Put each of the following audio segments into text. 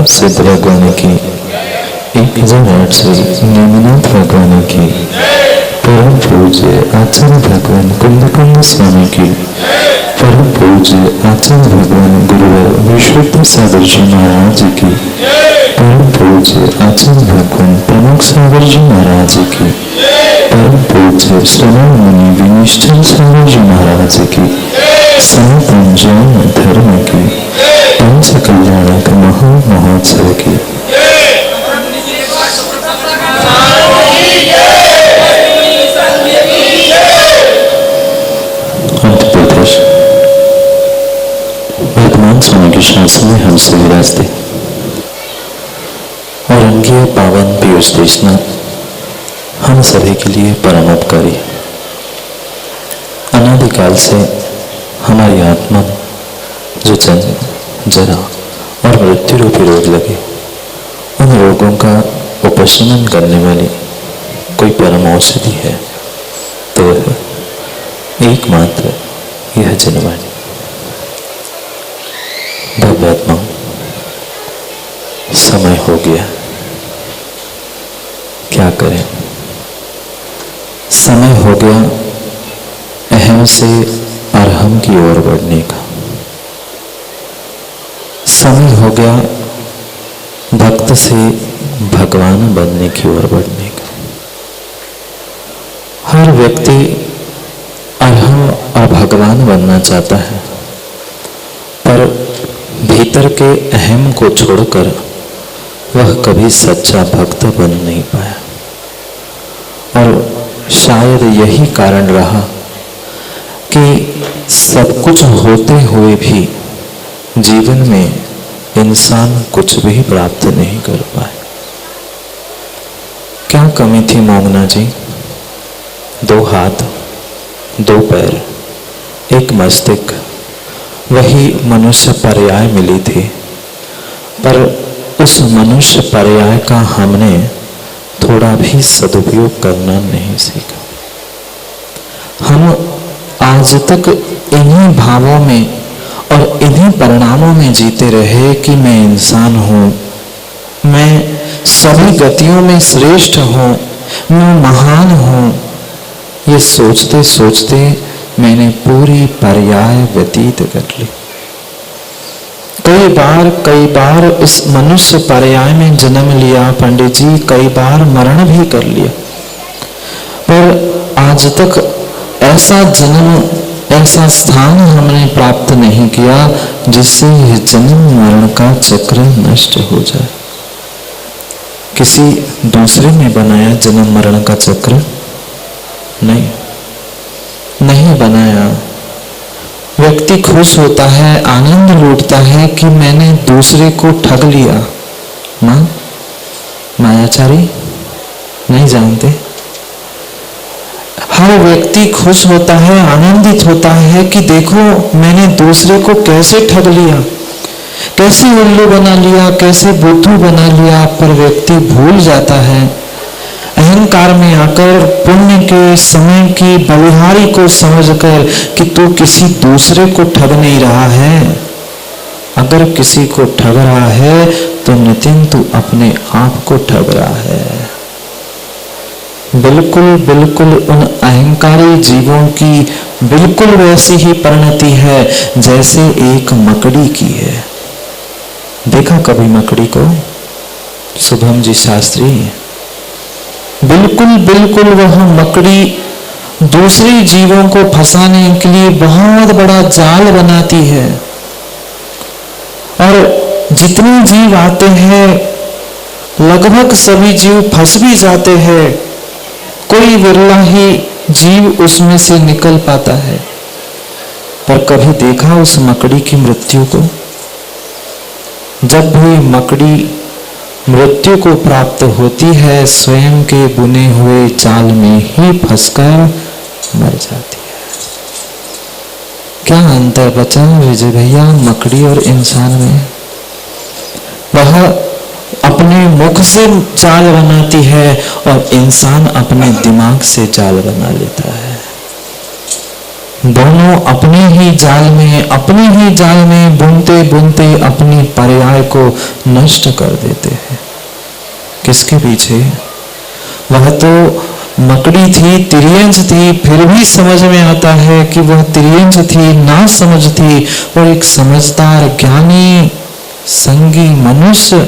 सिद्ध भगवान की 1008 नेमिनाथ भगवान की परम पूज्य आचार्य भगवान कुंद स्वामी की परम पूज्य आचार्य भगवान गुरुवर विश्वोत्तर सागर जी महाराज की परम पूज्य आचार्य भगवान प्रमुख सागर जी महाराज की परम पूज्य श्रवण मुनि विनिष्ठन सागर जी महाराज की सनातन जैन धर्म की पंच कल्याणक महा महोत्सव की वर्तमान स्वामी के शासन में हम सभी रास्ते और अंगीय पावन पीयूष देशना हम सभी के लिए परम उपकारी। अनादिकाल से हमारी आत्मा जो जरा और मृत्यु रूपी रोग लगे, उन रोगों का उपशमन करने वाली कोई परम औषधि है तो वह एकमात्र यह जनवाणी। भगवात्मा, समय हो गया, क्या करें? समय हो गया अहम से अरहम की ओर बढ़ने का। समय हो गया भक्त से भगवान बनने की ओर बढ़ने का। हर व्यक्ति अरहम और भगवान बनना चाहता है, पर भीतर के अहम को छोड़कर वह कभी सच्चा भक्त बन नहीं पाया। और शायद यही कारण रहा कि सब कुछ होते हुए भी जीवन में इंसान कुछ भी प्राप्त नहीं कर पाए। क्या कमी थी मोंगना जी? 2 हाथ, 2 पैर, 1 मस्तिष्क, वही मनुष्य पर्याय मिली थी, पर उस मनुष्य पर्याय का हमने थोड़ा भी सदुपयोग करना नहीं सीखा। हम आज तक इन्हीं भावों में और इन्हीं परिणामों में जीते रहे कि मैं इंसान हूँ, मैं सभी गतियों में श्रेष्ठ हूँ, मैं महान हूँ। ये सोचते सोचते मैंने पूरी पर्याय व्यतीत कर ली। कई बार इस मनुष्य पर्याय में जन्म लिया पंडित जी, कई बार मरण भी कर लिया, पर आज तक ऐसा जन्म, ऐसा स्थान हमने प्राप्त नहीं किया जिससे यह जन्म मरण का चक्र नष्ट हो जाए। किसी दूसरे ने बनाया जन्म मरण का चक्र? नहीं, नहीं बनाया। व्यक्ति खुश होता है, आनंद लूटता है कि मैंने दूसरे को ठग लिया। मां मायाचारी नहीं जानते? हर व्यक्ति खुश होता है, आनंदित होता है कि देखो मैंने दूसरे को कैसे ठग लिया, कैसे उल्लू बना लिया, कैसे बुद्धू बना लिया। पर व्यक्ति भूल जाता है, अहंकार में आकर पुण्य के समय की बलिहारी को समझकर कि तू किसी दूसरे को ठग नहीं रहा है। अगर किसी को ठग रहा है तो नितिन तू अपने आप को ठग रहा है। बिल्कुल बिल्कुल उन अहंकारी जीवों की बिल्कुल वैसी ही परिणति है जैसे एक मकड़ी की है। देखा कभी मकड़ी को? शुभम जी शास्त्री, बिल्कुल बिल्कुल वह मकड़ी दूसरे जीवों को फंसाने के लिए बहुत बड़ा जाल बनाती है, और जितने जीव आते हैं लगभग सभी जीव फंस भी जाते हैं। कोई विरला ही जीव उसमें से निकल पाता है। पर कभी देखा उस मकड़ी की मृत्यु को? जब भी मकड़ी मृत्यु को प्राप्त होती है स्वयं के बुने हुए जाल में ही फंसकर मर जाती है। क्या अंतर बचा विजय भैया मकड़ी और इंसान में? वह अपने मुख से जाल बनाती है और इंसान अपने दिमाग से जाल बना लेता है। दोनों अपने ही जाल में बुनते बुनते अपनी पर्याय को नष्ट कर देते हैं। किसके पीछे? वह तो मकड़ी थी, तिर्यंच थी, फिर भी समझ में आता है कि वह तिर्यंच थी, ना समझ थी। और एक समझदार ज्ञानी संगी मनुष्य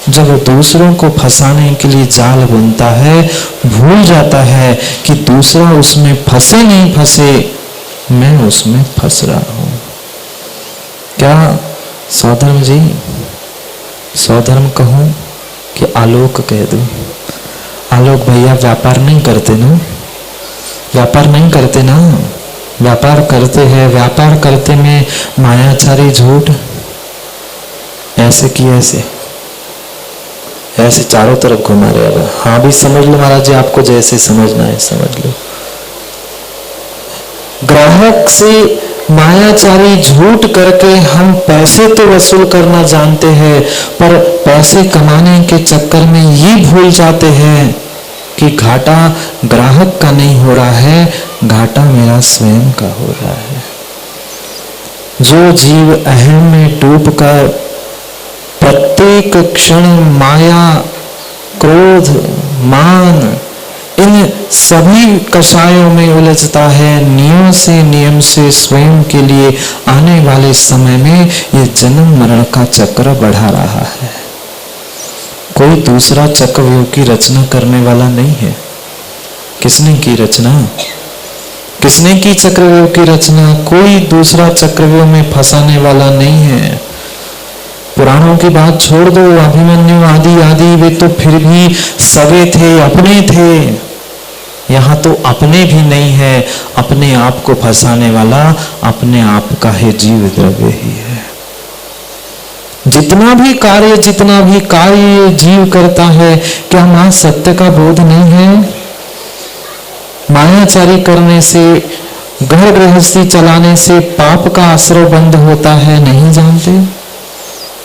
जब दूसरों को फंसाने के लिए जाल बुनता है, भूल जाता है कि दूसरा उसमें फंसे नहीं फंसे, मैं उसमें फंस रहा हूं। क्या सौधर्म जी, सौधर्म कहूं कि आलोक कह दूं? आलोक भैया व्यापार नहीं करते ना? व्यापार नहीं करते ना? व्यापार करते हैं। व्यापार करते में मायाचारी झूठ ऐसे की ऐसे चारों तरफ घुमा रहे। अब हाँ भी समझ लो महाराज जी, आपको जैसे समझना है समझ लो। ग्राहक से मायाचारी झूठ करके हम पैसे तो वसूल करना जानते हैं, पर पैसे कमाने के चक्कर में ये भूल जाते हैं कि घाटा ग्राहक का नहीं हो रहा है, घाटा मेरा स्वयं का हो रहा है। जो जीव अहम में डूबकर प्रत्येक क्षण माया, क्रोध, मान, इन सभी कषायों में उलझता है, नियम से स्वयं के लिए आने वाले समय में ये जन्म मरण का चक्र बढ़ा रहा है। कोई दूसरा चक्रव्यूह की रचना करने वाला नहीं है। किसने की रचना? किसने की चक्रव्यूह की रचना? कोई दूसरा चक्रव्यूह में फंसाने वाला नहीं है। पुराणों की बात छोड़ दो, अभिमन्यु आदि वे तो फिर भी सगे थे, अपने थे। यहाँ तो अपने भी नहीं है। अपने आप को फंसाने वाला अपने आप का ही जीव द्रव्य ही है। जितना भी कार्य जीव करता है, क्या मां सत्य का बोध नहीं है? मायाचारी करने से, घर गृहस्थी चलाने से पाप का आश्रय बंद होता है, नहीं जानते?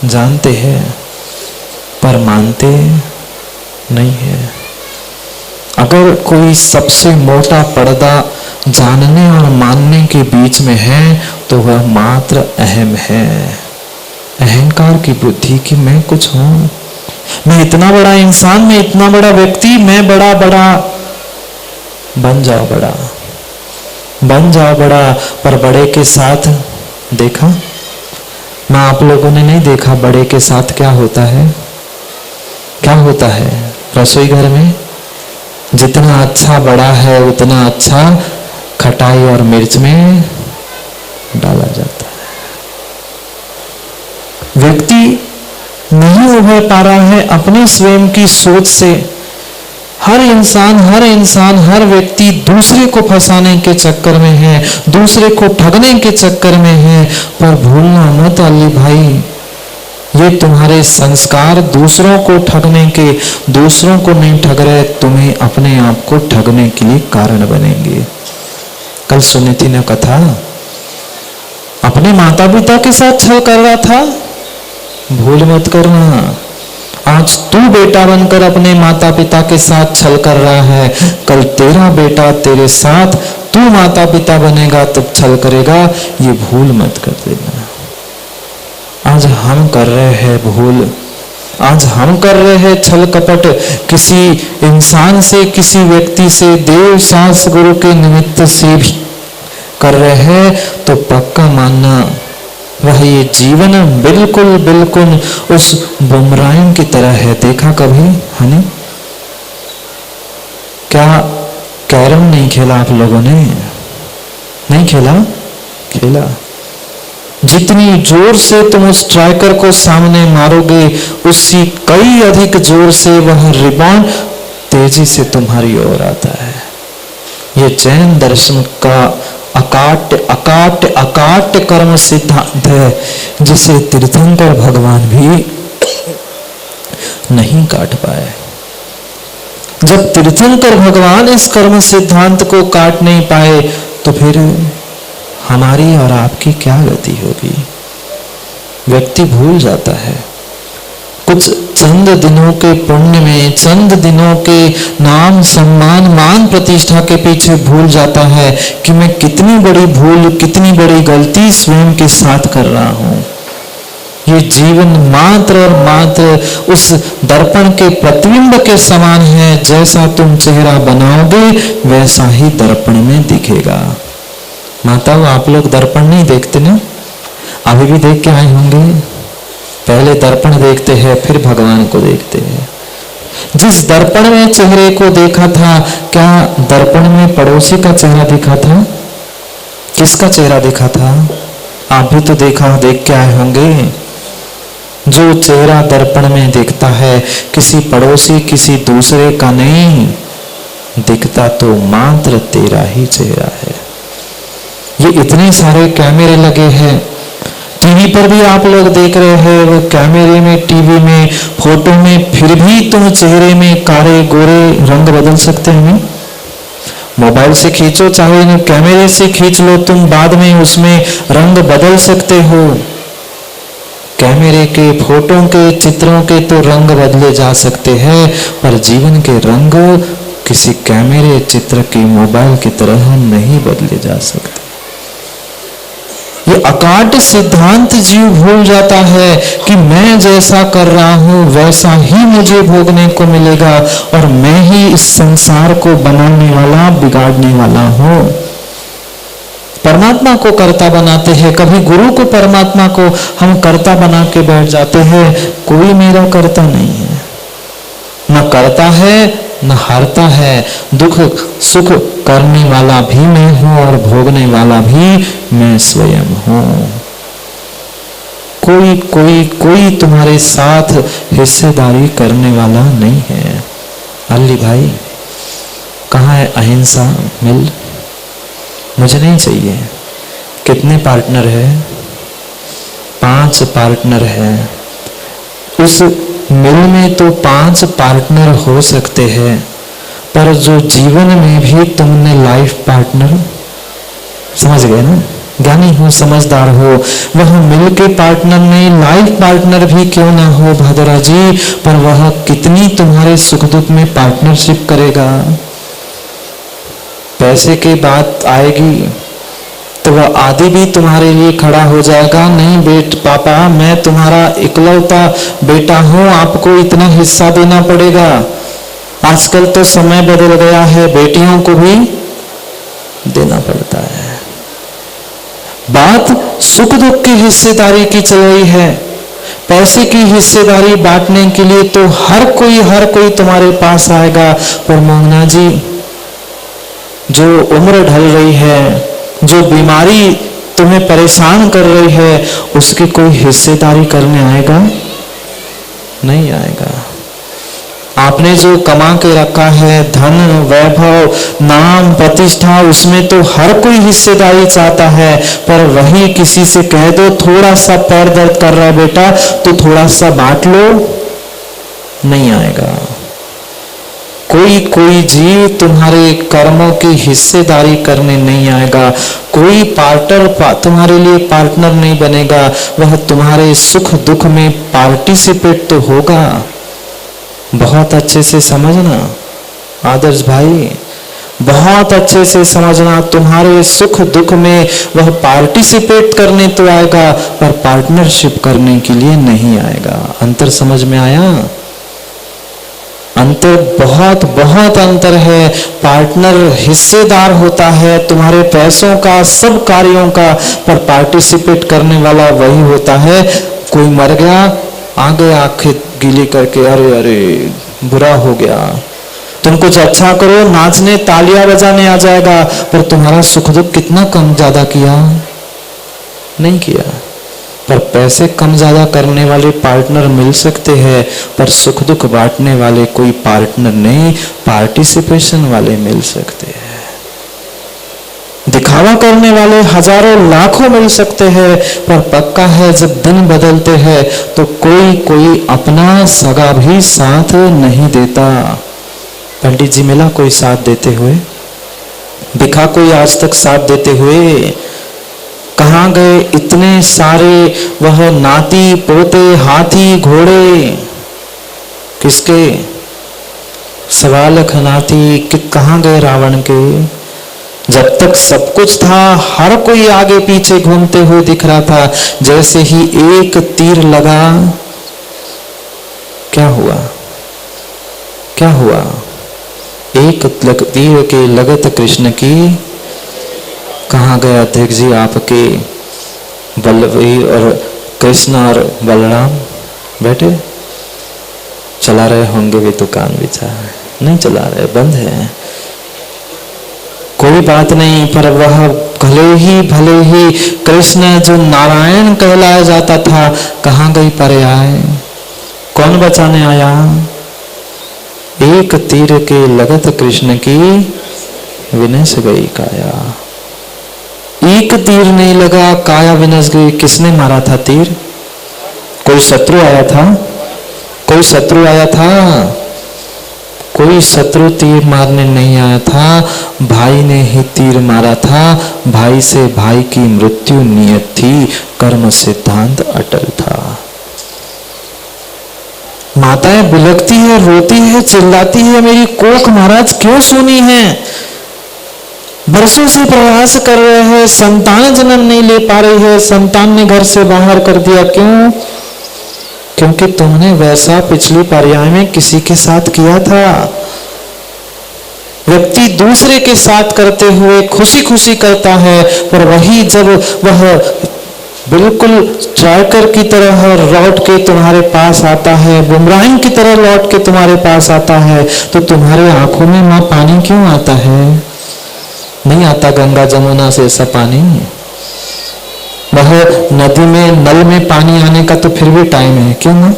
जानते हैं पर मानते नहीं है। अगर कोई सबसे मोटा पर्दा जानने और मानने के बीच में है तो वह मात्र अहम है, अहंकार की बुद्धि कि मैं कुछ हूं, मैं इतना बड़ा इंसान, मैं इतना बड़ा व्यक्ति, मैं बड़ा बन जाओ बड़ा। पर बड़े के साथ देखा मां, आप लोगों ने नहीं देखा बड़े के साथ क्या होता है? क्या होता है रसोई घर में? जितना अच्छा बड़ा है उतना अच्छा खटाई और मिर्च में डाला जाता है। व्यक्ति नहीं उभर पा रहा है अपने स्वयं की सोच से। हर इंसान हर व्यक्ति दूसरे को फंसाने के चक्कर में है, दूसरे को ठगने के चक्कर में है। पर भूलना मत अली भाई, ये तुम्हारे संस्कार दूसरों को ठगने के, दूसरों को नहीं ठग रहे, तुम्हें अपने आप को ठगने के लिए कारण बनेंगे। कल सुनी थी ना कथा, अपने माता पिता के साथ छल कर रहा था, भूल मत करना। आज तू बेटा बनकर अपने माता पिता के साथ छल कर रहा है, कल तेरा बेटा तेरे साथ, तू माता पिता बनेगा तब छल करेगा, ये भूल मत कर देना। आज हम कर रहे हैं भूल, आज हम कर रहे हैं छल कपट किसी इंसान से, किसी व्यक्ति से, देव शास्त्र गुरु के निमित्त से भी कर रहे हैं, तो पक्का मानना वह ये जीवन बिल्कुल बिल्कुल उस बुमराइन की तरह है। देखा कभी हनी? क्या कैरम नहीं खेला आप लोगों ने? नहीं खेला? खेला। जितनी जोर से तुम उस स्ट्राइकर को सामने मारोगे, उससे कई अधिक जोर से वह रिबाउंड तेजी से तुम्हारी ओर आता है। ये जैन दर्शन का अकाट्य कर्म सिद्धांत है, जिसे तीर्थंकर भगवान भी नहीं काट पाए। जब तीर्थंकर भगवान इस कर्म सिद्धांत को काट नहीं पाए, तो फिर हमारी और आपकी क्या गति होगी? व्यक्ति भूल जाता है, कुछ चंद दिनों के पुण्य में, चंद दिनों के नाम सम्मान मान प्रतिष्ठा के पीछे भूल जाता है कि मैं कितनी बड़ी भूल, कितनी बड़ी गलती स्वयं के साथ कर रहा हूं। ये जीवन मात्र और मात्र उस दर्पण के प्रतिबिंब के समान है। जैसा तुम चेहरा बनाओगे वैसा ही दर्पण में दिखेगा। माताओं, आप लोग दर्पण नहीं देखते ना? अभी भी देख के आए होंगे। पहले दर्पण देखते हैं, फिर भगवान को देखते हैं। जिस दर्पण में चेहरे को देखा था, क्या दर्पण में पड़ोसी का चेहरा दिखा था? किसका चेहरा दिखा था? आप भी तो देख के आए होंगे। जो चेहरा दर्पण में दिखता है, किसी पड़ोसी, किसी दूसरे का नहीं दिखता, तो मात्र तेरा ही चेहरा है। ये इतने सारे कैमरे लगे हैं, टीवी पर भी आप लोग देख रहे हैं, वो कैमरे में, टीवी में, फोटो में, फिर भी तुम चेहरे में काले गोरे रंग बदल सकते हैं। मोबाइल से खींचो, चाहे कैमरे से खींच लो, तुम बाद में उसमें रंग बदल सकते हो। कैमरे के, फोटो के, चित्रों के तो रंग बदले जा सकते हैं, पर जीवन के रंग किसी कैमरे, चित्र की, मोबाइल की तरह नहीं बदले जा सकते। ये अकाट्य सिद्धांत जीव भूल जाता है कि मैं जैसा कर रहा हूं वैसा ही मुझे भोगने को मिलेगा, और मैं ही इस संसार को बनाने वाला, बिगाड़ने वाला हूं। परमात्मा को कर्ता बनाते हैं, कभी गुरु को, परमात्मा को हम कर्ता बना के बैठ जाते हैं। कोई मेरा कर्ता नहीं है, न करता है न हारता है। दुख सुख करने वाला भी मैं हूं और भोगने वाला भी मैं स्वयं हूं। कोई तुम्हारे साथ हिस्सेदारी करने वाला नहीं है। अली भाई, कहाँ है अहिंसा मिल? मुझे नहीं चाहिए। कितने पार्टनर है? 5 पार्टनर है। उस मिल में तो 5 पार्टनर हो सकते हैं, पर जो जीवन में भी तुमने लाइफ पार्टनर, समझ गए ना? ज्ञानी हो, समझदार हो, वह मिल के पार्टनर नहीं, लाइफ पार्टनर भी क्यों ना हो भादरा जी, पर वह कितनी तुम्हारे सुख दुख में पार्टनरशिप करेगा। पैसे की बात आएगी तो वह आदि भी तुम्हारे लिए खड़ा हो जाएगा। नहीं पापा, मैं तुम्हारा इकलौता बेटा हूं, आपको इतना हिस्सा देना पड़ेगा। आजकल तो समय बदल गया है, बेटियों को भी देना पड़ता है। बात सुख दुख की हिस्सेदारी की चल रही है। पैसे की हिस्सेदारी बांटने के लिए तो हर कोई तुम्हारे पास आएगा। पर मोहना जी, जो उम्र ढल रही है, जो बीमारी तुम्हें परेशान कर रही है, उसकी कोई हिस्सेदारी करने आएगा? नहीं आएगा। आपने जो कमा के रखा है धन, वैभव, नाम, प्रतिष्ठा, उसमें तो हर कोई हिस्सेदारी चाहता है, पर वही किसी से कह दो थोड़ा सा पैर दर्द कर रहा है बेटा तो थोड़ा सा बांट लो, नहीं आएगा। कोई जीव तुम्हारे कर्मों की हिस्सेदारी करने नहीं आएगा। कोई पार्टनर तुम्हारे लिए पार्टनर नहीं बनेगा। वह तुम्हारे सुख दुख में पार्टिसिपेट तो होगा। बहुत अच्छे से समझना आदर्श भाई, बहुत अच्छे से समझना, तुम्हारे सुख दुख में वह पार्टिसिपेट करने तो आएगा पर पार्टनरशिप करने के लिए नहीं आएगा। अंतर समझ में आया? अंतर बहुत बहुत अंतर है। पार्टनर हिस्सेदार होता है तुम्हारे पैसों का, सब कार्यों का, पर पार्टिसिपेट करने वाला वही होता है। कोई मर गया, आ गए आंखें गीली करके, अरे अरे बुरा हो गया। तुम कुछ अच्छा करो, नाचने तालियां बजाने आ जाएगा, पर तुम्हारा सुख दुख कितना कम ज्यादा किया? नहीं किया। पर पैसे कम ज्यादा करने वाले पार्टनर मिल सकते हैं, पर सुख दुख बांटने वाले कोई पार्टनर नहीं, पार्टिसिपेशन वाले मिल सकते हैं। दिखावा करने वाले हजारों लाखों मिल सकते हैं, पर पक्का है जब दिन बदलते हैं तो कोई अपना सगा भी साथ नहीं देता। पंडित जी मिला कोई साथ देते हुए? दिखा कोई आज तक साथ देते हुए? कहाँ गए इतने सारे वह नाती पोते, हाथी घोड़े? किसके? सवालख नाती कहाँ गए रावण के? जब तक सब कुछ था हर कोई आगे पीछे घूमते हुए दिख रहा था, जैसे ही एक तीर लगा क्या हुआ? क्या हुआ? एक तीर के लगत कृष्ण की। कहाँ गए अध्यक्ष जी आपके बलवीर और कृष्ण और बलराम? बैठे चला रहे होंगे भी दुकान बिछा, नहीं चला रहे, बंद है। कोई बात नहीं, पर वह भले ही कृष्ण जो नारायण कहलाया जाता था, कहाँ गई पर्याय? कौन बचाने आया? एक तीर के लगत कृष्ण की विनश गई काया। एक तीर नहीं लगा, काया विनश गई। किसने मारा था तीर? कोई शत्रु आया था? कोई शत्रु आया था? कोई शत्रु तीर मारने नहीं आया था, भाई ने ही तीर मारा था। भाई से भाई की मृत्यु नियत थी, कर्म सिद्धांत अटल था। माताएं बिलखती है, रोती है, चिल्लाती है, मेरी कोख महाराज क्यों सुनी है? बरसों से प्रयास कर रहे हैं, संतान जन्म नहीं ले पा रही है, संतान ने घर से बाहर कर दिया। क्यों? क्योंकि तुमने वैसा पिछली पर्याय में किसी के साथ किया था। व्यक्ति दूसरे के साथ करते हुए खुशी खुशी करता है, पर वही जब वह बिल्कुल स्ट्राइकर की तरह लौट के तुम्हारे पास आता है, बुमराह की तरह लौट के तुम्हारे पास आता है, तो तुम्हारे आंखों में मां पानी क्यों आता है? नहीं आता गंगा जमुना से ऐसा पानी। वह नदी में नल में पानी आने का तो फिर भी टाइम है, क्यों ना?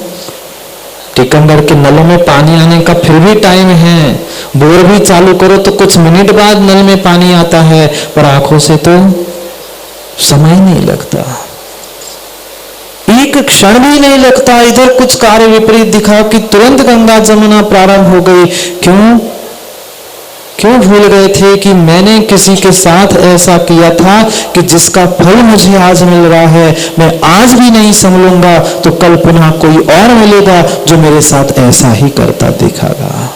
टीकमगढ़ के नलों में पानी आने का फिर भी टाइम है। बोर भी चालू करो तो कुछ मिनट बाद नल में पानी आता है, पर आंखों से तो समय नहीं लगता, एक क्षण भी नहीं लगता। इधर कुछ कार्य विपरीत दिखा कि तुरंत गंगा जमुना प्रारंभ हो गई। क्यों? क्यों भूल गए थे कि मैंने किसी के साथ ऐसा किया था कि जिसका फल मुझे आज मिल रहा है, मैं आज भी नहीं संभलूंगा तो कल पुनः कोई और मिलेगा जो मेरे साथ ऐसा ही करता दिखागा।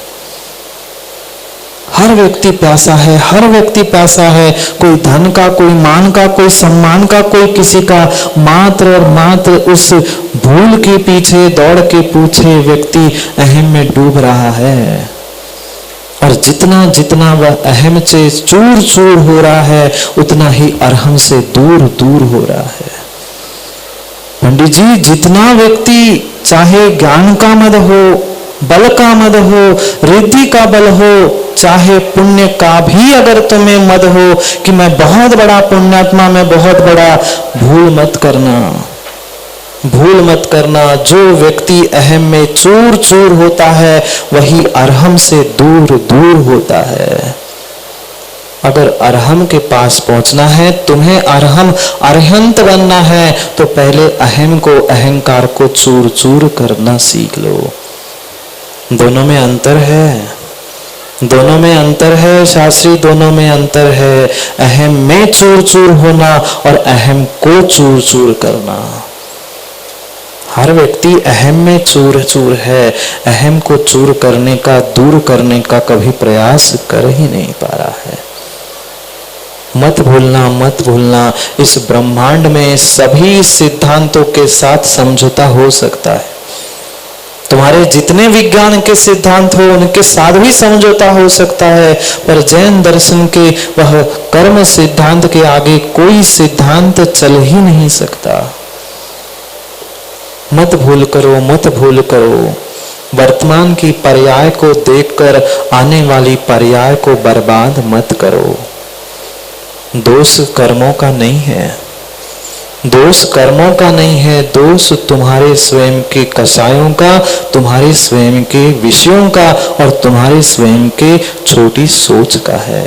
हर व्यक्ति प्यासा है, हर व्यक्ति प्यासा है, कोई धन का, कोई मान का, कोई सम्मान का, कोई किसी का। मात्र और मात्र उस भूल के पीछे दौड़ के पूछे व्यक्ति अहम में डूब रहा है, और जितना जितना वह अहम से चूर चूर हो रहा है, उतना ही अरहम से दूर दूर हो रहा है। पंडित जी, जितना व्यक्ति चाहे ज्ञान का मद हो, बल का मद हो, रिद्धि का बल हो, चाहे पुण्य का भी अगर तुम्हें मद हो कि मैं बहुत बड़ा पुण्यात्मा, मैं बहुत बड़ा, भूल मत करना भूल मत करना, जो व्यक्ति अहम में चूर चूर होता है वही अरहम से दूर दूर होता है। अगर अरहम के पास पहुंचना है, तुम्हें अरहम अरहंत बनना है, तो पहले अहम को, अहंकार को चूर चूर करना सीख लो। दोनों में अंतर है, दोनों में अंतर है शास्त्री, दोनों में अंतर है। अहम में चूर चूर होना और अहम को चूर चूर करना। हर व्यक्ति अहम में चूर चूर है, अहम को चूर करने का, दूर करने का कभी प्रयास कर ही नहीं पा रहा है। मत भूलना, मत भूलना, इस ब्रह्मांड में सभी सिद्धांतों के साथ समझौता हो सकता है। तुम्हारे जितने विज्ञान के सिद्धांत हो उनके साथ भी समझौता हो सकता है, पर जैन दर्शन के वह कर्म सिद्धांत के आगे कोई सिद्धांत चल ही नहीं सकता। मत भूल करो, मत भूल करो। वर्तमान की पर्याय को देखकर आने वाली पर्याय को बर्बाद मत करो। दोष कर्मों का नहीं है, दोष कर्मों का नहीं है, दोष तुम्हारे स्वयं के कसायों का, तुम्हारे स्वयं के विषयों का और तुम्हारे स्वयं के छोटी सोच का है।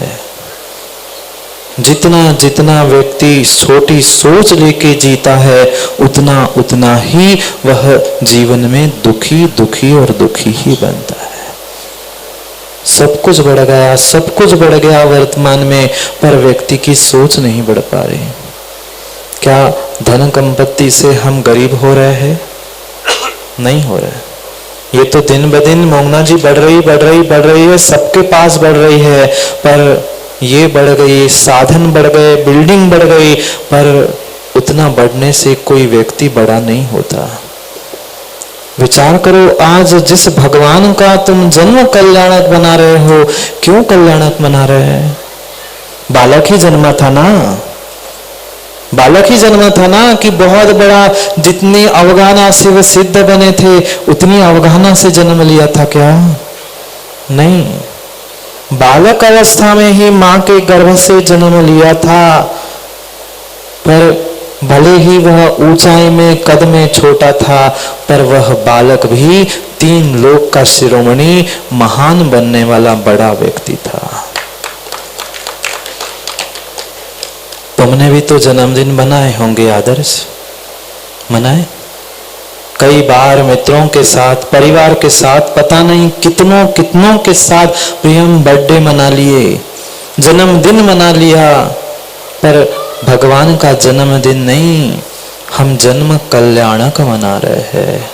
जितना जितना व्यक्ति छोटी सोच लेके जीता है, उतना उतना ही वह जीवन में दुखी दुखी और दुखी ही बनता है। सब कुछ बढ़ गया, सब कुछ बढ़ गया वर्तमान में, पर व्यक्ति की सोच नहीं बढ़ पा रही। क्या धन संपत्ति से हम गरीब हो रहे हैं? नहीं हो रहे। ये तो दिन ब दिन मोंगना जी बढ़ रही है, सबके पास बढ़ रही है, पर ये बढ़ गई, साधन बढ़ गए, बिल्डिंग बढ़ गई, पर उतना बढ़ने से कोई व्यक्ति बड़ा नहीं होता। विचार करो, आज जिस भगवान का तुम जन्म कल्याणक बना रहे हो, क्यों कल्याणक बना रहे हैं? बालक ही जन्मा था ना, बालक ही जन्मा था ना, कि बहुत बड़ा, जितनी अवगाहना से वे सिद्ध बने थे उतनी अवगाहना से जन्म लिया था क्या? नहीं, बालक अवस्था में ही मां के गर्भ से जन्म लिया था, पर भले ही वह ऊंचाई में कद में छोटा था, पर वह बालक भी 3 लोक का शिरोमणि, महान बनने वाला बड़ा व्यक्ति था। तुमने भी तो जन्मदिन मनाए होंगे, आदर्श मनाए? कई बार मित्रों के साथ, परिवार के साथ, पता नहीं कितनों कितनों के साथ भी हम बर्थडे मना लिए, जन्मदिन मना लिया, पर भगवान का जन्मदिन नहीं, हम जन्म कल्याणक मना रहे हैं।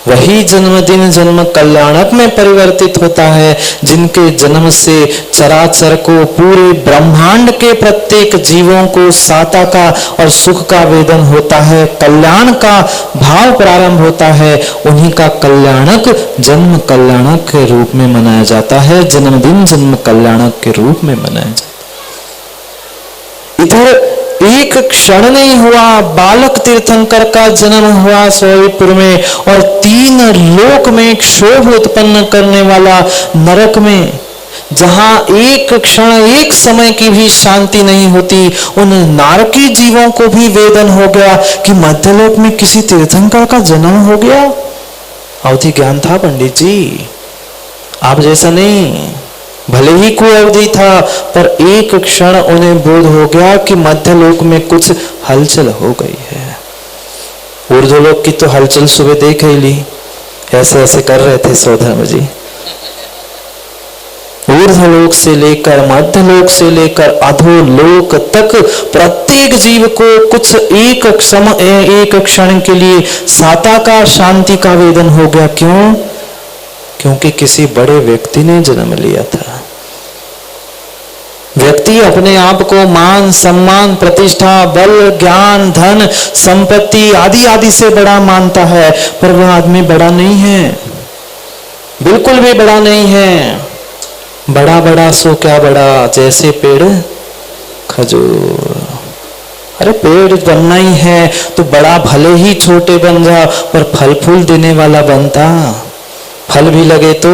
वही जन्मदिन जन्म कल्याणक में परिवर्तित होता है, जिनके जन्म से चराचर को, पूरे ब्रह्मांड के प्रत्येक जीवों को साता का और सुख का वेदन होता है, कल्याण का भाव प्रारंभ होता है। उन्हीं का कल्याणक जन्म कल्याणक के रूप में मनाया जाता है, जन्मदिन जन्म कल्याणक के रूप में मनाया जाता है। इधर एक क्षण नहीं हुआ, बालक तीर्थंकर का जन्म हुआ सोईपुर में, और 3 लोक में क्षोभ उत्पन्न करने वाला नरक में, जहां एक क्षण, एक समय की भी शांति नहीं होती, उन नारकी जीवों को भी वेदन हो गया कि मध्यलोक में किसी तीर्थंकर का जन्म हो गया। अवधि ज्ञान था पंडित जी, आप जैसा नहीं, भले ही कोई अवधि था, पर एक क्षण उन्हें बोध हो गया कि मध्यलोक में कुछ हलचल हो गई है। ऊर्ध्वलोक की तो हलचल सुबह देख ही ली, ऐसे ऐसे कर रहे थे सौधर्म जी। ऊर्ध्वलोक से लेकर, मध्यलोक से लेकर अधोलोक तक प्रत्येक जीव को कुछ एक क्षण के लिए साता का, शांति का वेदन हो गया। क्यों? क्योंकि किसी बड़े व्यक्ति ने जन्म लिया था। व्यक्ति अपने आप को मान, सम्मान, प्रतिष्ठा, बल, ज्ञान, धन, संपत्ति आदि आदि से बड़ा मानता है, पर वह आदमी बड़ा नहीं है, बिल्कुल भी बड़ा नहीं है। बड़ा बड़ा सो क्या बड़ा, जैसे पेड़ खजूर। अरे पेड़ बनना ही है तो बड़ा भले ही छोटे बन जा, पर फल फूल देने वाला बनता, फल भी लगे तो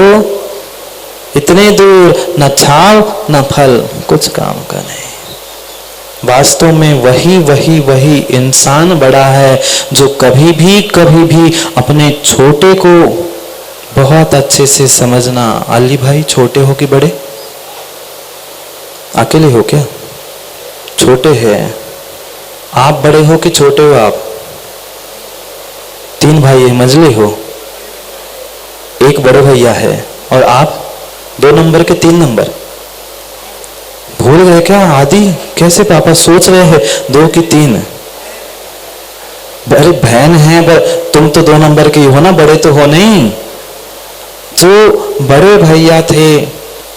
इतने दूर, न छाव न फल, कुछ काम का नहीं। वास्तव में वही इंसान बड़ा है जो कभी भी अपने छोटे को बहुत अच्छे से समझना। अली भाई छोटे हो कि बड़े? अकेले हो क्या? छोटे हैं। आप बड़े हो कि छोटे हो? आप 3 भाई है, मंझले हो। एक बड़े भैया है और आप 2 नंबर के 3 नंबर। भूल गए क्या? आदि कैसे पापा सोच रहे हैं 2 की 3? अरे बहन है, पर तुम तो 2 नंबर की हो ना, बड़े तो हो नहीं। जो बड़े भैया थे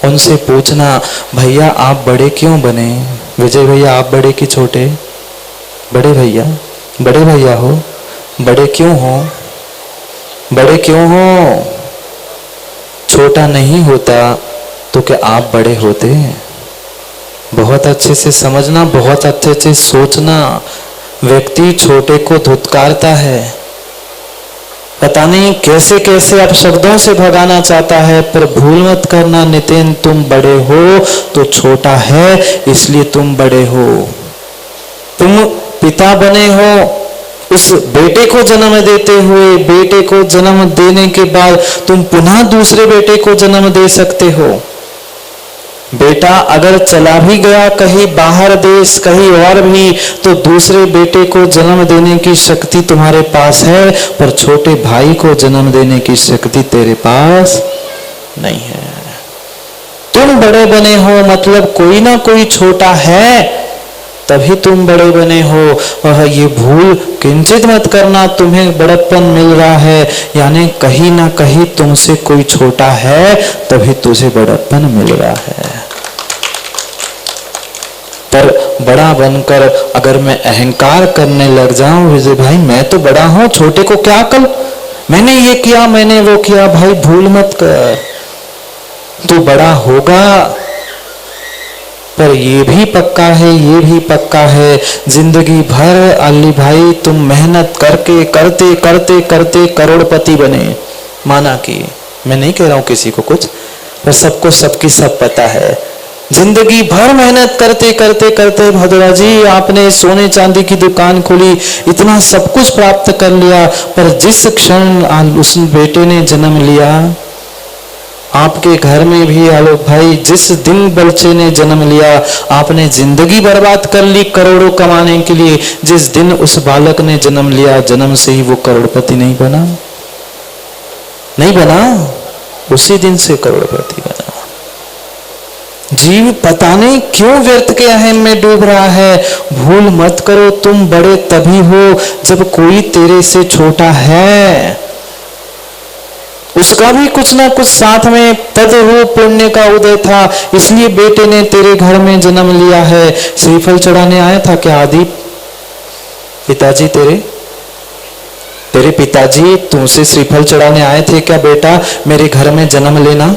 उनसे पूछना, भैया आप बड़े क्यों बने? विजय भैया आप बड़े कि छोटे? बड़े भैया। बड़े भैया हो, बड़े क्यों हो? बड़े क्यों हो? छोटा नहीं होता तो क्या आप बड़े होते? बहुत अच्छे से समझना, बहुत अच्छे से सोचना। व्यक्ति छोटे को धुतकारता है, पता नहीं कैसे कैसे आप शब्दों से भगाना चाहता है, पर भूल मत करना नितिन, तुम बड़े हो तो छोटा है इसलिए तुम बड़े हो। तुम पिता बने हो, उस बेटे को जन्म देते हुए, बेटे को जन्म देने के बाद तुम पुनः दूसरे बेटे को जन्म दे सकते हो। बेटा अगर चला भी गया कहीं बाहर देश, कहीं और भी, तो दूसरे बेटे को जन्म देने की शक्ति तुम्हारे पास है, पर छोटे भाई को जन्म देने की शक्ति तेरे पास नहीं है। तुम बड़े बने हो मतलब कोई ना कोई छोटा है, तभी तुम बड़े बने हो। और ये भूल किंचित मत करना, तुम्हें बड़प्पन मिल रहा है यानी कहीं ना कहीं तुमसे कोई छोटा है, तभी तुझे बड़प्पन मिल रहा है। पर बड़ा बनकर अगर मैं अहंकार करने लग जाऊं, विजय भाई मैं तो बड़ा हूं, छोटे को क्या अकल, मैंने ये किया, मैंने वो किया, भाई भूल मत कर, तू बड़ा होगा। पर ये भी पक्का है, ये भी पक्का है, जिंदगी भर अली भाई तुम मेहनत करके करते करते करते करोड़पति बने। माना कि मैं नहीं कह रहा हूं किसी को कुछ, पर सबको सबकी सब पता है। जिंदगी भर मेहनत करते करते करते भद्रा जी आपने सोने चांदी की दुकान खोली, इतना सब कुछ प्राप्त कर लिया, पर जिस क्षण उस बेटे ने जन्म लिया, आपके घर में भी आलोक भाई जिस दिन बच्चे ने जन्म लिया, आपने जिंदगी बर्बाद कर ली करोड़ों कमाने के लिए। जिस दिन उस बालक ने जन्म लिया, जन्म से ही वो करोड़पति नहीं बना, नहीं बना, उसी दिन से करोड़पति बना। जीव पता नहीं क्यों व्यर्थ के अहम में डूब रहा है। भूल मत करो, तुम बड़े तभी हो जब कोई तेरे से छोटा है, उसका भी कुछ ना कुछ साथ में तद्रूप पुण्य का उदय था, इसलिए बेटे ने तेरे घर में जन्म लिया है। श्रीफल चढ़ाने आया था क्या आदि? पिताजी तेरे पिताजी तुमसे श्रीफल चढ़ाने आए थे क्या बेटा मेरे घर में जन्म लेना?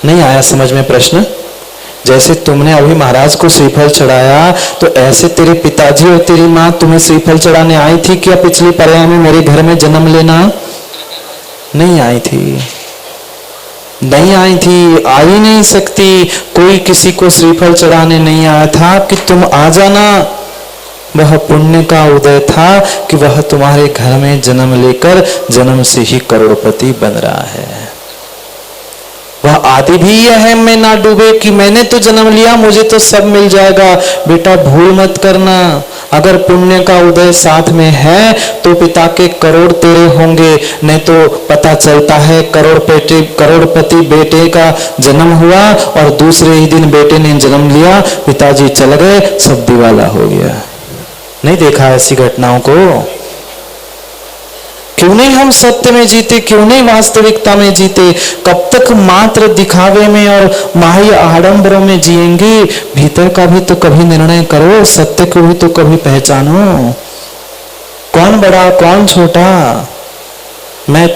नहीं आया समझ में प्रश्न? जैसे तुमने अभी महाराज को श्रीफल चढ़ाया, तो ऐसे तेरे पिताजी और तेरी माँ तुम्हें श्रीफल चढ़ाने आई थी क्या पिछले पर्याय में मेरे घर में जन्म लेना? नहीं आई थी, नहीं आई थी, आ ही नहीं सकती। कोई किसी को श्रीफल चढ़ाने नहीं आया था कि तुम आ जाना। वह पुण्य का उदय था कि वह तुम्हारे घर में जन्म लेकर जन्म से ही करोड़पति बन रहा है। वह आदि भी अहम में ना डूबे कि मैंने तो जन्म लिया, मुझे तो सब मिल जाएगा। बेटा भूल मत करना, अगर पुण्य का उदय साथ में है तो पिता के करोड़ तेरे होंगे, नहीं तो पता चलता है करोड़पति बेटे का जन्म हुआ और दूसरे ही दिन बेटे ने जन्म लिया, पिताजी चल गए, सब दिवाला हो गया। नहीं देखा ऐसी घटनाओं को? क्यों नहीं हम सत्य में जीते, क्यों नहीं वास्तविकता में जीते? कब तक मात्र दिखावे में और माह्य आडंबरों में जिएंगे? भीतर का भी तो कभी निर्णय करो, सत्य को भी तो कभी पहचानो। कौन बड़ा कौन छोटा? मैं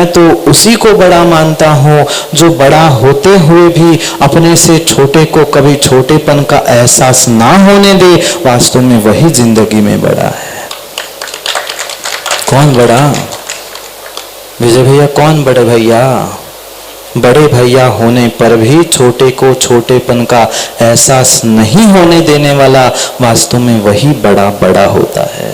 तो उसी को बड़ा मानता हूं जो बड़ा होते हुए भी अपने से छोटे को कभी छोटेपन का एहसास ना होने दे। वास्तव में वही जिंदगी में बड़ा है। कौन बड़ा? विजय भैया कौन बड़े भैया? बड़े भैया होने पर भी छोटे को छोटेपन का एहसास नहीं होने देने वाला वास्तव में वही बड़ा बड़ा होता है।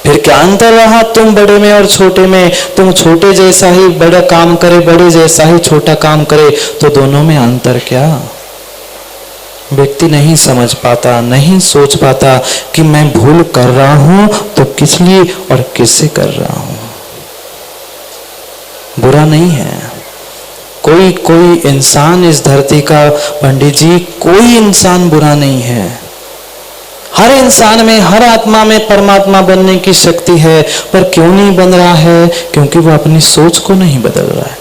फिर क्या अंतर रहा तुम बड़े में और छोटे में? तुम छोटे जैसा ही बड़ा काम करे, बड़े जैसा ही छोटा काम करे, तो दोनों में अंतर क्या? व्यक्ति नहीं समझ पाता, नहीं सोच पाता कि मैं भूल कर रहा हूं तो किस लिए और किससे कर रहा हूं। बुरा नहीं है कोई इंसान इस धरती का, पंडित जी, कोई इंसान बुरा नहीं है। हर इंसान में, हर आत्मा में परमात्मा बनने की शक्ति है। पर क्यों नहीं बन रहा है? क्योंकि वह अपनी सोच को नहीं बदल रहा है,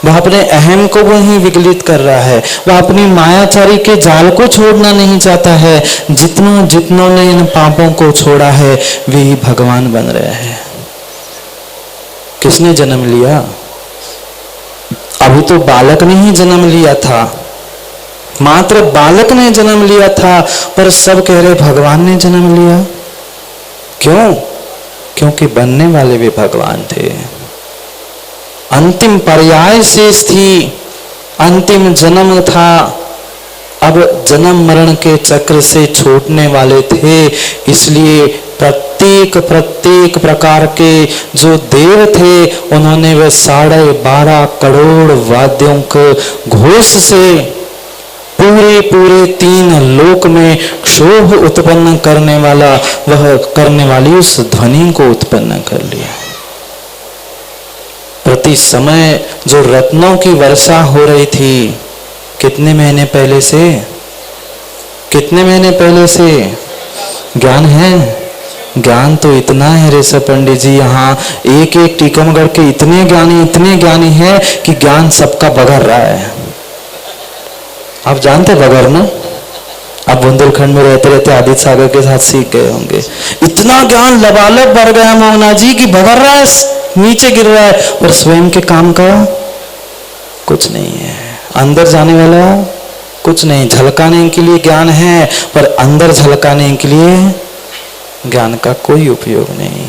वह अपने अहम को वही विगलित कर रहा है, वह अपनी मायाचारी के जाल को छोड़ना नहीं चाहता है। जितनों ने इन पापों को छोड़ा है वे ही भगवान बन रहे हैं। किसने जन्म लिया? अभी तो बालक ने ही जन्म लिया था, मात्र बालक ने जन्म लिया था, पर सब कह रहे भगवान ने जन्म लिया। क्यों? क्योंकि बनने वाले वे भगवान थे। अंतिम पर्याय शेष थी, अंतिम जन्म था, अब जन्म मरण के चक्र से छूटने वाले थे। इसलिए प्रत्येक प्रकार के जो देव थे उन्होंने वह 12.5 करोड़ वाद्यों के घोष से पूरे 3 लोक में क्षोभ उत्पन्न करने वाली उस ध्वनि को उत्पन्न कर लिया। प्रति समय जो रत्नों की वर्षा हो रही थी, कितने महीने पहले से? ज्ञान है? ज्ञान तो इतना है ऋषभ पंडित जी, यहाँ एक टीकमगढ़ के इतने ज्ञानी है कि ज्ञान सबका बगर रहा है। आप जानते बगर ना? आप बुंदेलखंड में रहते आदित्य सागर के साथ सीख गए होंगे। इतना ज्ञान लबालब बढ़ गया मोहना जी की बगर रहा है, नीचे गिर रहा है, पर स्वयं के काम का कुछ नहीं है। अंदर जाने वाला कुछ नहीं। झलकाने के लिए ज्ञान है, पर अंदर झलकाने के लिए ज्ञान का कोई उपयोग नहीं।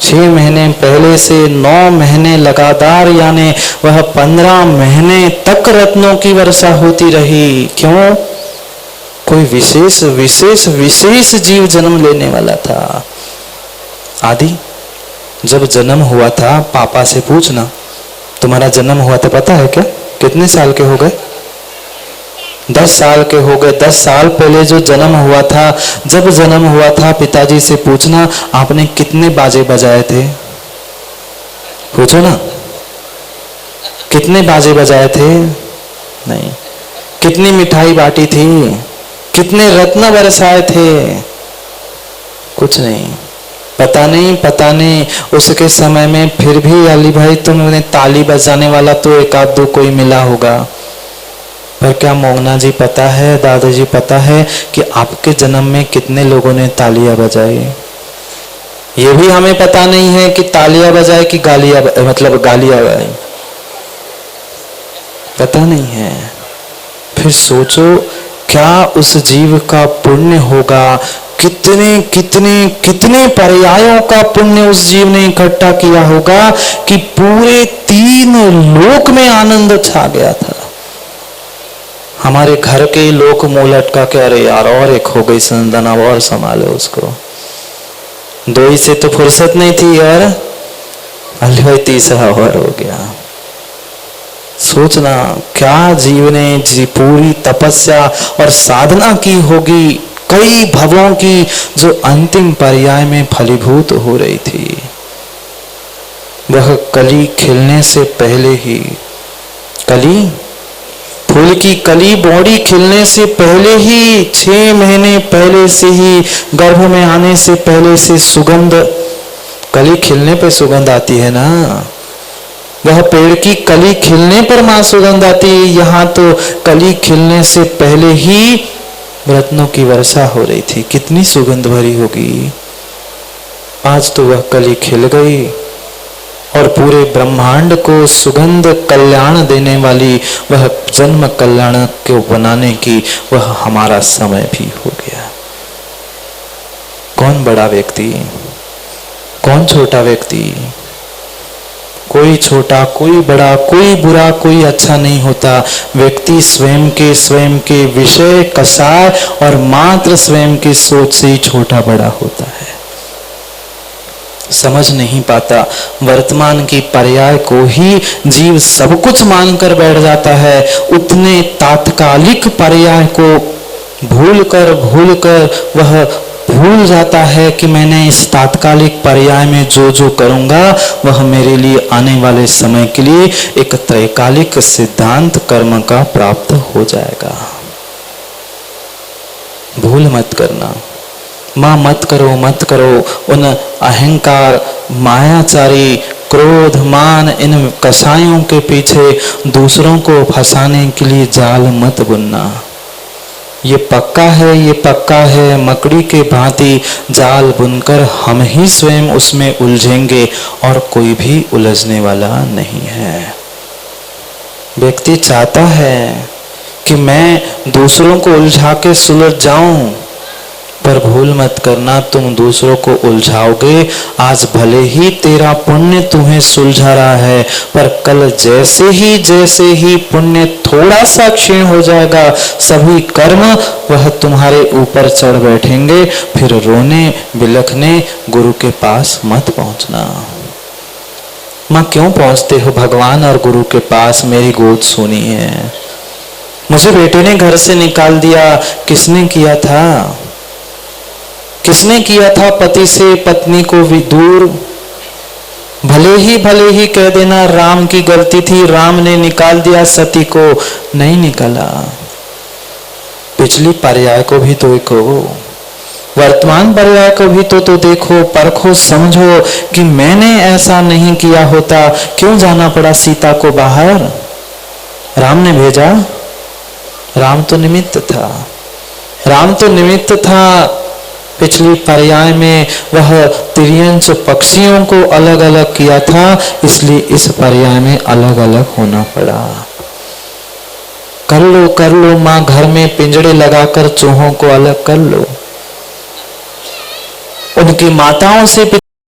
6 महीने पहले से 9 महीने लगातार, यानी वह 15 महीने तक रत्नों की वर्षा होती रही। क्यों? कोई विशेष जीव जन्म लेने वाला था। आदि जब जन्म हुआ था, पापा से पूछना, तुम्हारा जन्म हुआ था पता है क्या? कितने साल के हो गए? 10 साल के हो गए। 10 साल पहले जो जन्म हुआ था, जब जन्म हुआ था, पिताजी से पूछना आपने कितने बाजे बजाए थे? पूछो ना, कितने बाजे बजाए थे? नहीं। कितनी मिठाई बांटी थी? कितने रत्न बरसाए थे? कुछ नहीं। पता नहीं उसके समय में फिर भी अली भाई तुमने ताली बजाने वाला तो 1-2 कोई मिला होगा। पर क्या मोहना जी पता है, दादाजी पता है कि आपके जन्म में कितने लोगों ने तालियां बजाई? ये भी हमें पता नहीं है कि तालियां बजाए कि गालियां बजाई, पता नहीं है। फिर सोचो क्या उस जीव का पुण्य होगा, कितने पर्यायों का पुण्य उस जीव ने इकट्ठा किया होगा कि पूरे 3 लोक में आनंद छा गया था। हमारे घर के लोग मुंह लटका के, अरे यार और एक हो गई संदना, और संभालो उसको। 2 ही से तो फुर्सत नहीं थी यार, अल्ले भाई 3रा और हो गया। सोचना क्या जीव ने पूरी तपस्या और साधना की होगी, कई भवों की, जो अंतिम पर्याय में फलीभूत हो रही थी। वह कली खिलने से पहले ही, फूल की कली बॉडी खिलने से पहले ही, 6 महीने पहले से ही, गर्भ में आने से पहले से सुगंध, कली खिलने पे सुगंध आती है ना। वह पेड़ की कली खिलने पर मां सुगंध आती है। यहाँ तो कली खिलने से पहले ही रत्नों की वर्षा हो रही थी। कितनी सुगंध भरी होगी। आज तो वह कली खिल गई और पूरे ब्रह्मांड को सुगंध कल्याण देने वाली, वह जन्म कल्याण को बनाने की वह हमारा समय भी हो गया। कौन बड़ा व्यक्ति, कौन छोटा व्यक्ति, कोई छोटा, कोई बड़ा, कोई बुरा, कोई अच्छा नहीं होता। व्यक्ति स्वयं के विषय, कसाय और मात्र स्वयं की सोच से ही छोटा बड़ा होता है। समझ नहीं पाता वर्तमान की पर्याय को ही जीव सब कुछ मानकर बैठ जाता है। उतने तात्कालिक पर्याय को भूलकर वह भूल जाता है कि मैंने इस तात्कालिक पर्याय में जो करूंगा वह मेरे लिए आने वाले समय के लिए एक त्रैकालिक सिद्धांत कर्म का प्राप्त हो जाएगा। भूल मत करना, मां मत करो उन अहंकार, मायाचारी, क्रोध, मान, इन कसायों के पीछे दूसरों को फंसाने के लिए जाल मत बुनना। ये पक्का है, मकड़ी के भांति जाल बुनकर हम ही स्वयं उसमें उलझेंगे और कोई भी उलझने वाला नहीं है। व्यक्ति चाहता है कि मैं दूसरों को उलझा के सुलझ जाऊं, पर भूल मत करना, तुम दूसरों को उलझाओगे। आज भले ही तेरा पुण्य तुम्हें सुलझा रहा है, पर कल जैसे ही पुण्य थोड़ा सा क्षीण हो जाएगा, सभी कर्म वह तुम्हारे ऊपर चढ़ बैठेंगे। फिर रोने बिलखने गुरु के पास मत पहुंचना। मां क्यों पहुंचते हो भगवान और गुरु के पास? मेरी गोद सूनी है, मुझे बेटे ने घर से निकाल दिया। किसने किया था? पति से पत्नी को भी दूर? भले ही कह देना राम की गलती थी, राम ने निकाल दिया सती को, नहीं निकाला। पिछली पर्याय को भी तो देखो, वर्तमान पर्याय को भी तो देखो, परखो, समझो कि मैंने ऐसा नहीं किया होता क्यों जाना पड़ा सीता को बाहर? राम ने भेजा, राम तो निमित्त था। पिछली पर्याय में वह तिर्यंच पक्षियों को अलग अलग किया था, इसलिए इस पर्याय में अलग अलग होना पड़ा। कर लो मां, घर में पिंजड़े लगाकर चूहों को अलग कर लो, उनकी माताओं से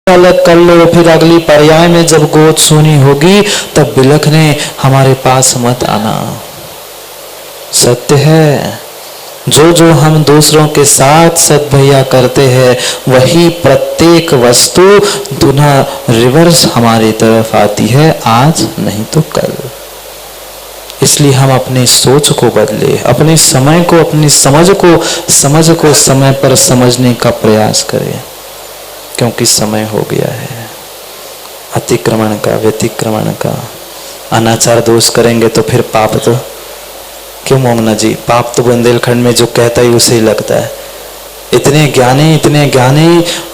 अलग कर लो। फिर अगली पर्याय में जब गोद सूनी होगी तब बिलखने हमारे पास मत आना। सत्य है, जो हम दूसरों के साथ सद्भैया करते हैं वही प्रत्येक वस्तु दुना रिवर्स हमारी तरफ आती है, आज नहीं तो कल। इसलिए हम अपनी सोच को बदले, अपने समय को, अपनी समझ को समय पर समझने का प्रयास करें, क्योंकि समय हो गया है अतिक्रमण का, व्यतिक्रमण का। अनाचार दोष करेंगे तो फिर पाप तो क्यों मोंगना जी, पाप तो बुंदेलखंड में जो कहता है उसे ही लगता है। इतने ज्ञानी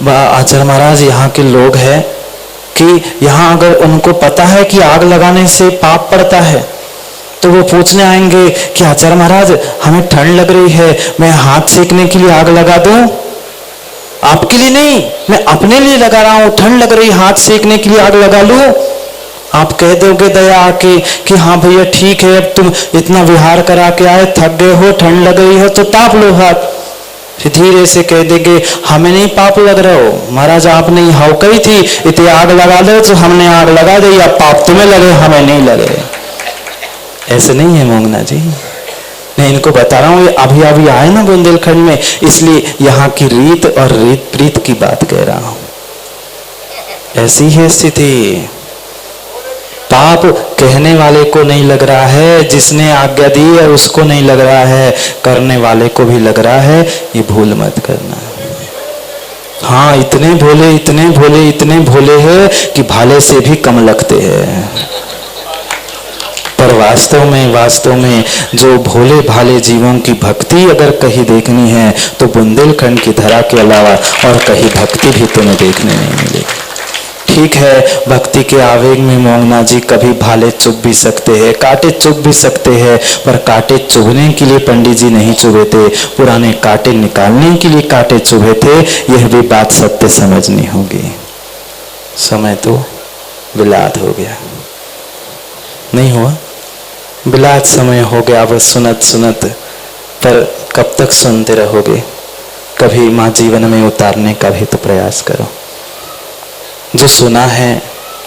आचार्य महाराज यहाँ के लोग हैं कि यहाँ अगर उनको पता है कि आग लगाने से पाप पड़ता है तो वो पूछने आएंगे कि आचार्य महाराज हमें ठंड लग रही है, मैं हाथ सेकने के लिए आग लगा दूं? आपके लिए नहीं, मैं अपने लिए लगा रहा हूं, ठंड लग रही, हाथ सेकने के लिए आग लगा लूं? आप कह दोगे दया आके कि हाँ भैया ठीक है, अब तुम इतना विहार करा के आए, थक गए हो, ठंड लग रही हो तो ताप लो हाथ। फिर धीरे से कह देंगे हमें नहीं पाप लग रहा हो महाराज, आपने हाउ कही थी इतने आग लगा दो, तो हमने आग लगा दी, अब पाप तुम्हें लगे हमें नहीं लगे। ऐसे नहीं है मोंगना जी, मैं इनको बता रहा हूँ, ये अभी आए ना बुंदेलखंड में, इसलिए यहाँ की रीत और रीत प्रीत की बात कह रहा हूँ। ऐसी है स्थिति। पाप कहने वाले को नहीं लग रहा है, जिसने आज्ञा दी है उसको नहीं लग रहा है, करने वाले को भी लग रहा है। ये भूल मत करना। हाँ, इतने भोले हैं कि भाले से भी कम लगते हैं, पर वास्तव में जो भोले भाले जीवों की भक्ति अगर कहीं देखनी है तो बुंदेलखंड की धरा के अलावा और कहीं भक्ति भी तुम्हें देखने नहीं मिलेगी। ठीक है, भक्ति के आवेग में मोंगना जी कभी भाले चुभ भी सकते हैं, कांटे चुभ भी सकते हैं, पर कांटे चुभने के लिए पंडित जी नहीं चुभे थे, पुराने कांटे निकालने के लिए कांटे चुभे थे। यह भी बात सत्य समझनी होगी। समय तो बिलात हो गया, नहीं हुआ? बिलात समय हो गया, बस सुनत पर कब तक सुनते रहोगे? कभी माँ जीवन में उतारने का भी तो प्रयास करो। जो सुना है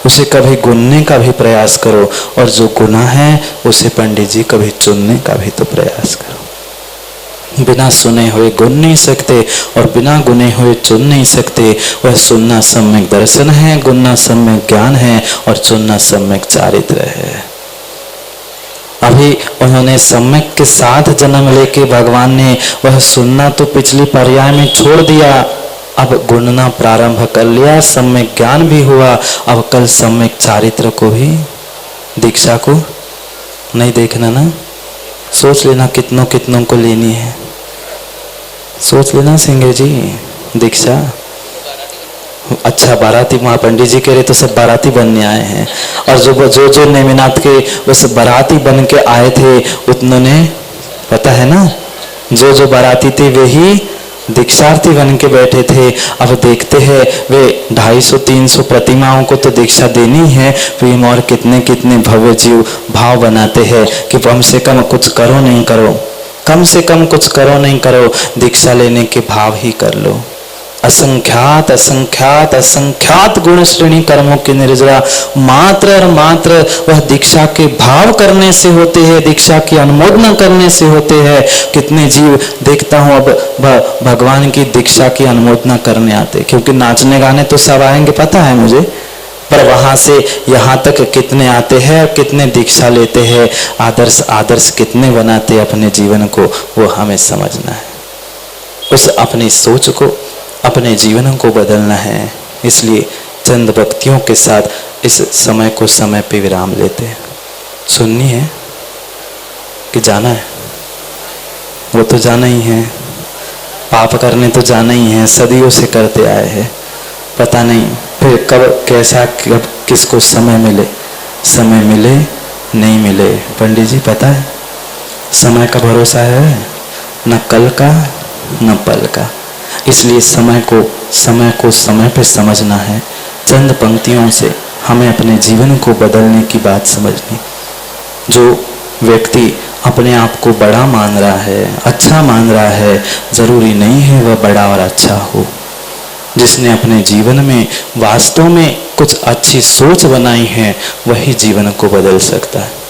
उसे कभी गुनने का भी प्रयास करो, और जो गुना है उसे पंडित जी कभी चुनने का भी तो प्रयास करो। बिना सुने हुए गुन नहीं सकते और बिना गुने हुए चुन नहीं सकते। वह सुनना सम्यक दर्शन है, गुनना सम्यक ज्ञान है और चुनना सम्यक चारित्र है। अभी उन्होंने सम्यक के साथ जन्म लेके भगवान ने वह सुनना तो पिछली पर्याय में छोड़ दिया, अब गुणना प्रारंभ कर लिया, सम्यक ज्ञान भी हुआ। अब कल सम्यक चारित्र को भी, दीक्षा को नहीं देखना ना, सोच लेना कितनों कितनों को लेनी है, सोच लेना सिंगे जी दीक्षा। अच्छा बाराती, वहाँ पंडित जी कह रहे तो सब बाराती बनने आए हैं, और जो नेमिनाथ के उस बाराती बन के आए थे उन्होंने, पता है ना, जो बाराती थे वही दीक्षार्थी बन के बैठे थे। अब देखते हैं वे 250-300 प्रतिमाओं को तो दीक्षा देनी है, फिर और कितने कितने भव्य जीव भाव बनाते हैं कि कम से कम कुछ करो नहीं करो, कम से कम कुछ करो नहीं करो, दीक्षा लेने के भाव ही कर लो। असंख्यात असंख्यात असंख्यात गुण श्रेणी कर्मों की निर्जरा मात्र और मात्र वह दीक्षा के भाव करने से होते हैं, दीक्षा की अनुमोदना करने से होते हैं। कितने जीव देखता हूँ अब भगवान की दीक्षा की अनुमोदना करने आते, क्योंकि नाचने गाने तो सब आएंगे पता है मुझे, पर वहां से यहाँ तक कितने आते हैं और कितने दीक्षा लेते हैं, आदर्श आदर्श कितने बनाते अपने जीवन को, वो हमें समझना है। उस अपनी सोच को, अपने जीवन को बदलना है। इसलिए चंद भक्तियों के साथ इस समय को समय पे विराम लेते हैं। सुननी है कि जाना है? वो तो जाना ही है, पाप करने तो जाना ही है, सदियों से करते आए हैं। पता नहीं फिर कब कैसा, कब किसको समय मिले, समय मिले नहीं मिले, पंडित जी पता है समय का भरोसा है न कल का न पल का। इसलिए समय को समय पे समझना है। चंद पंक्तियों से हमें अपने जीवन को बदलने की बात समझनी। जो व्यक्ति अपने आप को बड़ा मान रहा है, अच्छा मान रहा है, जरूरी नहीं है वह बड़ा और अच्छा हो। जिसने अपने जीवन में वास्तव में कुछ अच्छी सोच बनाई है वही जीवन को बदल सकता है।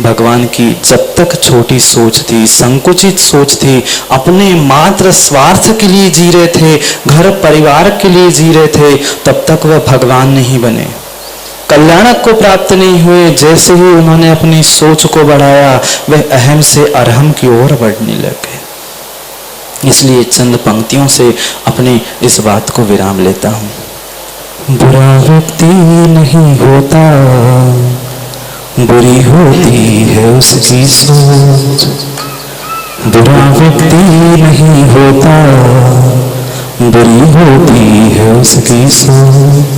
भगवान की जब तक छोटी सोच थी, संकुचित सोच थी, अपने मात्र स्वार्थ के लिए जी रहे थे, घर परिवार के लिए जी रहे थे, तब तक वह भगवान नहीं बने, कल्याणक को प्राप्त नहीं हुए। जैसे ही उन्होंने अपनी सोच को बढ़ाया वह अहम से अरहम की ओर बढ़ने लगे। इसलिए चंद पंक्तियों से अपनी इस बात को विराम लेता हूँ। बुरा व्यक्ति नहीं होता, बुरी होती है उसकी सोच। बुरा व्यक्ति नहीं होता, बुरी होती है उसकी सोच।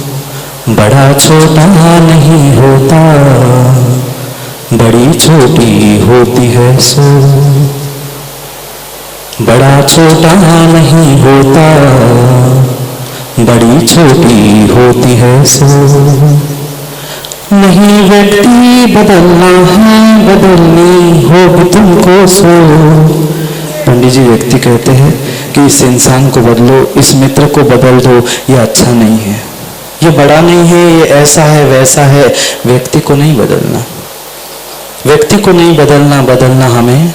बड़ा छोटा नहीं होता, बड़ी छोटी होती है सोच। बड़ा छोटा नहीं होता, बड़ी छोटी होती है सोच। नहीं व्यक्ति बदलना है, बदलनी होगी तुमको सोच। पंडित जी व्यक्ति कहते हैं कि इस इंसान को बदलो, इस मित्र को बदल दो, ये अच्छा नहीं है, ये बड़ा नहीं है, ये ऐसा है वैसा है। व्यक्ति को नहीं बदलना, व्यक्ति को नहीं बदलना, बदलना हमें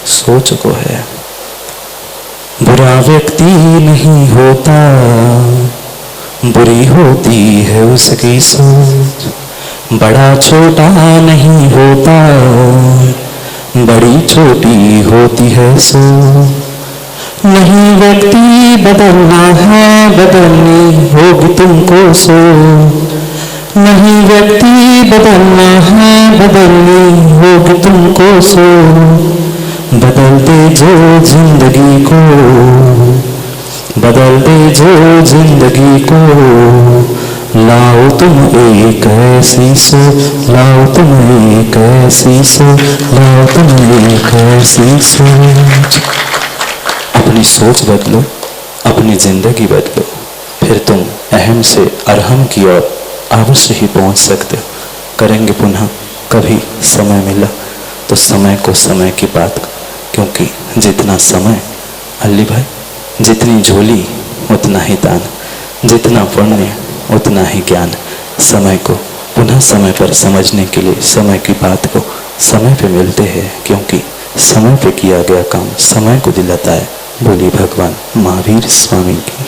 सोच को है। बुरा व्यक्ति नहीं होता, बुरी होती है उसकी सोच। बड़ा छोटा नहीं होता, बड़ी छोटी होती है सोच। नहीं व्यक्ति बदलना है, बदलनी होगी तुमको सोच। नहीं व्यक्ति बदलना है, बदलनी होगी तुमको सोच। बदल दे जो जिंदगी को, बदल दे जो जिंदगी को, लाओ तुम एक ऐसी सोच, लाओ तुम एक ऐसी सोच, लाओ तुम एक ऐसी सोच। अपनी सोच बदलो, अपनी जिंदगी बदलो, फिर तुम अहम से अरहम की ओर अवश्य ही पहुंच सकते हो। करेंगे पुनः कभी समय मिला तो समय को समय की बात, क्योंकि जितना समय, अल्ली भाई, जितनी झोली उतना ही दान, जितना पुण्य उतना ही ज्ञान। समय को पुनः समय पर समझने के लिए समय की बात को समय पे मिलते हैं, क्योंकि समय पे किया गया काम समय को दिलाता है। बोलिए भगवान महावीर स्वामी की।